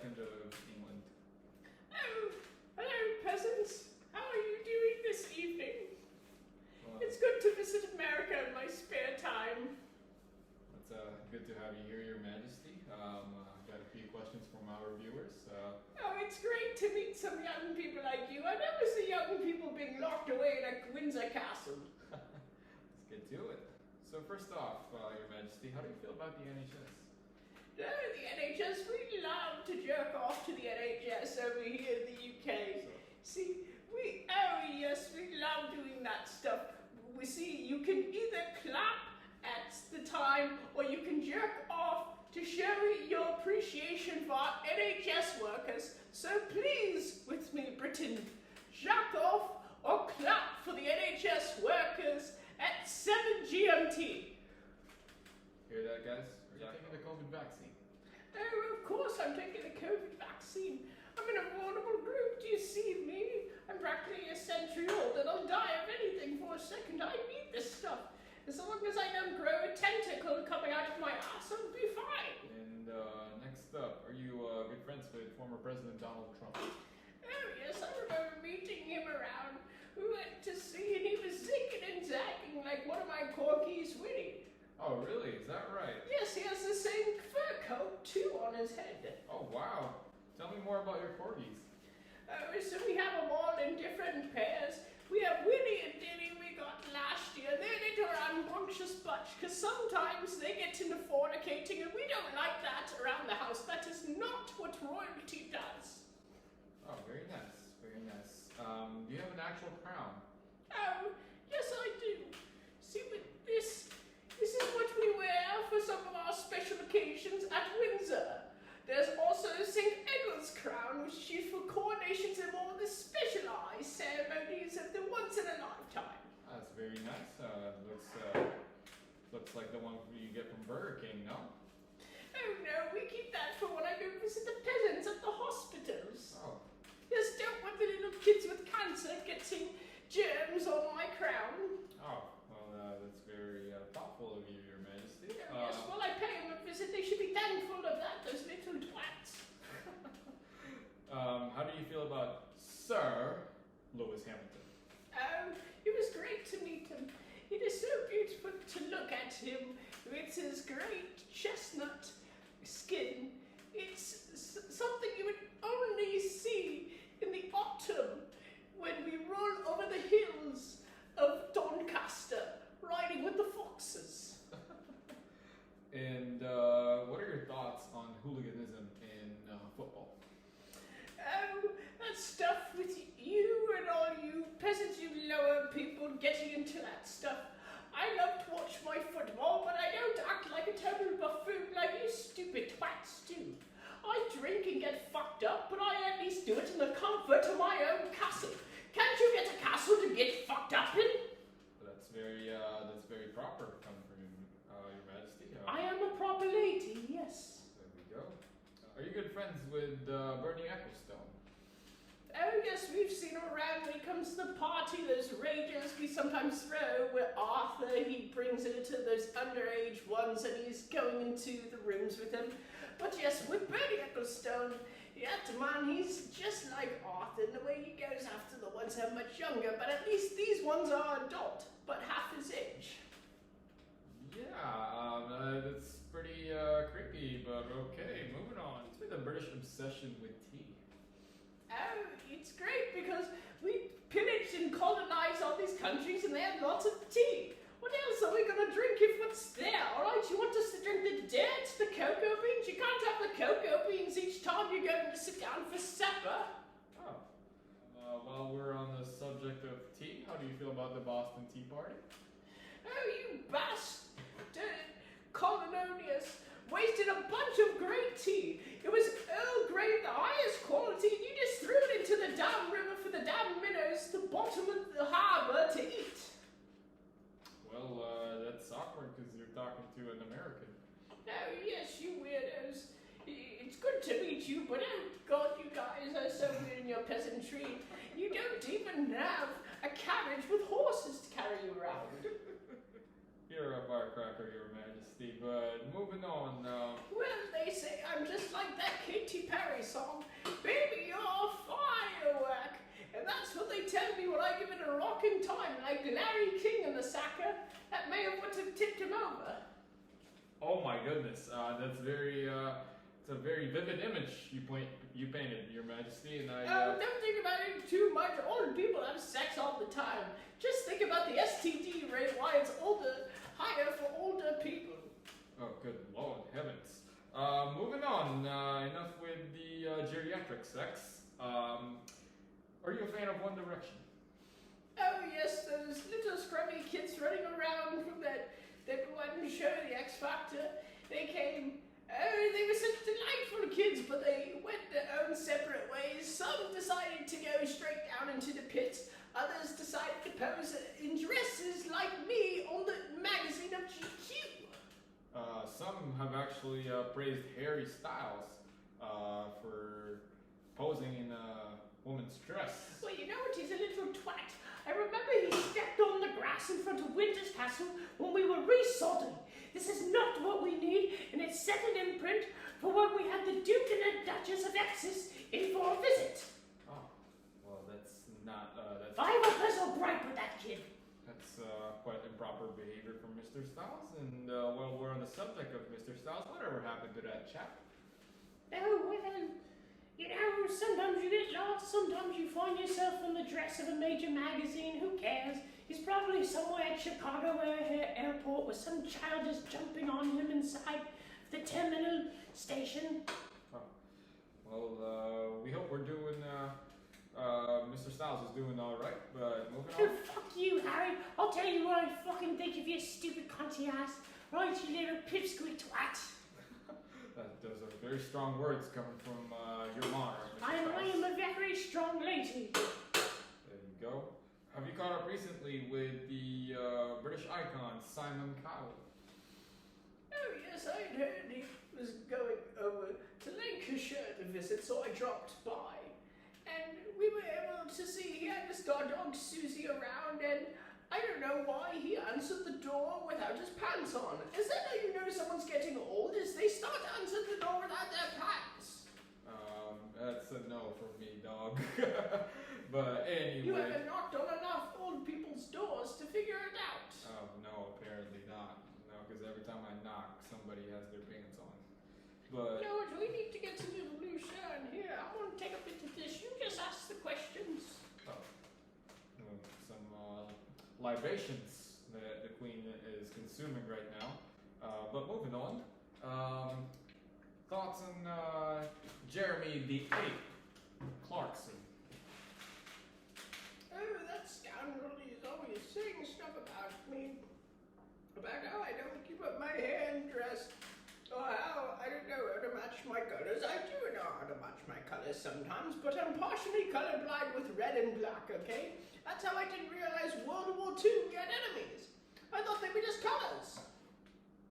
II of England. Oh, hello, peasants. How are you doing this evening? Well, It's good to visit America in my spare time. it's good to have you here, Your Majesty. Got a few questions from our viewers. Oh, it's great to meet some young people like you. I never see young people being locked away in a Windsor castle. Let's get to it. So first off, Your Majesty, how do you feel about the NHS? Oh, the NHS, we love to jerk off to the NHS over here in the UK. See, yes, we love doing that stuff. We see, you can either clap at the time or you can jerk off to show your appreciation for our NHS workers. So please, with me, Britain, jerk off or clap for the NHS workers at 7 GMT. Hear that, guys? Are you taking the COVID vaccine? Oh, of course I'm taking the COVID vaccine. I'm in a vulnerable group. Do you see me? I'm practically a century old and I'll die of anything for a second. I need this stuff. As long as I don't grow a tentacle coming out of my ass, I'll be fine. And next up, are you good friends with former President Donald Trump? Oh, yes, I remember meeting him around. We went to see and he was zigging and zagging like one of my corgis, Winnie. Oh, really? Is that right? Yes, he has the same fur coat, too, on his head. Oh, wow. Tell me more about your corgis. So we have them all in different pairs. We have Winnie and Dilly we got last year. They're little rambunctious bunch, because sometimes they get into fornicating, and we don't like that around the house. That is not what royalty does. Oh, very nice. Very nice. Do you have an actual crown? Oh, yes I do. See, with this is what we wear for some of our special occasions at Windsor. There's also St. Edward's crown, which is used for coronations and all the specialized ceremonies of the once in a lifetime. That's very nice. Looks like the one you get from Burger King, no? Oh no, we keep that for when I go visit the peasants at the hospitals. Oh, Just don't want the little kids with cancer getting germs on my crown. well, that's very thoughtful of you, Your Majesty. Yes, well I pay them a visit, they should be thankful of that, those little twats. How do you feel about Sir Lewis Hamilton? Oh, it was great to meet him. It is so beautiful to look at him with his great chestnut skin. It's something you would only see in the autumn when we roll over the hills of Doncaster, riding with the foxes. And what are your thoughts on hooliganism in football? Oh, that stuff with you and all you peasants, you lower people getting into that stuff. I love to watch my football, but I don't act like a total buffoon like you stupid twats do. I drink and get fucked up, but I at least do it in the comfort of my own castle. Can't you get a castle to get fucked up in? That's very proper coming from Your Majesty. I am a proper lady, yes. There we go. Are you good friends with Bernie Ecclestone? Oh yes, we've seen him around when he comes to the party, those rages we sometimes throw where Arthur, he brings it to those underage ones and he's going into the rooms with them. But yes, with Bernie Ecclestone, yeah, man, he's just like Arthur in the way he goes after the ones who are much younger, but at least these ones are adult, but half his age. Yeah, that's pretty creepy, but okay, moving on. It's been the British obsession with tea. Oh, it's great because we pillaged and colonized all these countries and they have lots of tea. What else are we going to drink if what's there? Alright, you want us to drink the dirt, the cocoa beans? You can't have the cocoa beans each time you're going to sit down for supper. Oh. While we're on the subject of tea, how do you feel about the Boston Tea Party? Oh, you bastard! Colonius wasted a bunch of great tea. It was Earl Grey, the highest quality, and you just threw it into the damn river for the damn minnows, the bottom of the harbour to eat. Well, that's awkward because you're talking to an American. Oh, yes, you weirdos. It's good to meet you, but oh god, you guys are so weird in your peasantry. You don't even have a carriage with horses to carry you around. You're a firecracker, Your Majesty, but moving on. Well, they say I'm just like like that Katy Perry song, Baby, You're a Firework. And that's what they tell me when I give it a rocking time, like Larry King and the Sacker. That may have would have tipped him over. Oh my goodness, that's very, it's a very vivid image you painted, Your Majesty, and I... Don't think about it too much. Old people have sex all the time. Just think about the STD rate, why it's higher for older people. Oh, good Lord heavens. Moving on, enough with the geriatric sex. Are you a fan of One Direction? Oh yes, those little scrubby kids running around from that one show, The X Factor. They came. Oh, they were such delightful kids, but they went their own separate ways. Some decided to go straight down into the pits. Others decided to pose in dresses like me on the magazine of GQ. Some have actually praised Harry Styles for posing in a woman's dress. Well, you know what? He's a little twat. I remember he stepped on the grass in front of Winter's Castle when we were resodding. This is not what we need, and it set an imprint for when we had the Duke and the Duchess of Essex in for a visit. Oh, well, that's not, that's... I have a personal gripe with that kid. That's quite improper behavior from Mr. Styles, and while we're on the subject of Mr. Styles, whatever happened to that chap? Oh, well, you know, sometimes you get lost, sometimes you find yourself on the dress of a major magazine, who cares? He's probably somewhere at Chicago Airport with some child is jumping on him inside the terminal station. Oh. Well, we hope we're doing, Mr. Styles is doing alright, but moving Oh, on. fuck you, Harry. I'll tell you what I fucking think of your stupid cunty ass. Right, you little pipsqueak twat. Those are very strong words coming from your monarch, Mr. I Styles. am a very strong lady. There you go. Have you caught up recently with the British icon Simon Cowell? Oh, yes, I had heard he was going over to Lancashire to visit, so I dropped by. And we were able to see he had his dog Susie around, and I don't know why he answered the door without his pants on. Is that how you know someone's getting old? Is they start to answer the door without their pants? That's a no for me, dog. But anyway. You haven't knocked on enough old people's doors to figure it out. Oh, no, apparently not. No, because every time I knock, somebody has their pants on. But... You know what, we need to get some little loose in here. I want to take a bit of this. You just ask the questions. Oh. Some libations that the Queen is consuming right now. But moving on. Thoughts on Jeremy the Ape Clarkson? Oh, that scoundrel is always saying stuff about me. About how I don't keep up my hair and dress. Or how I don't know how to match my colors. I do know how to match my colors sometimes, but I'm partially colorblind with red and black, okay? That's how I didn't realize World War II we had enemies. I thought they were just colors.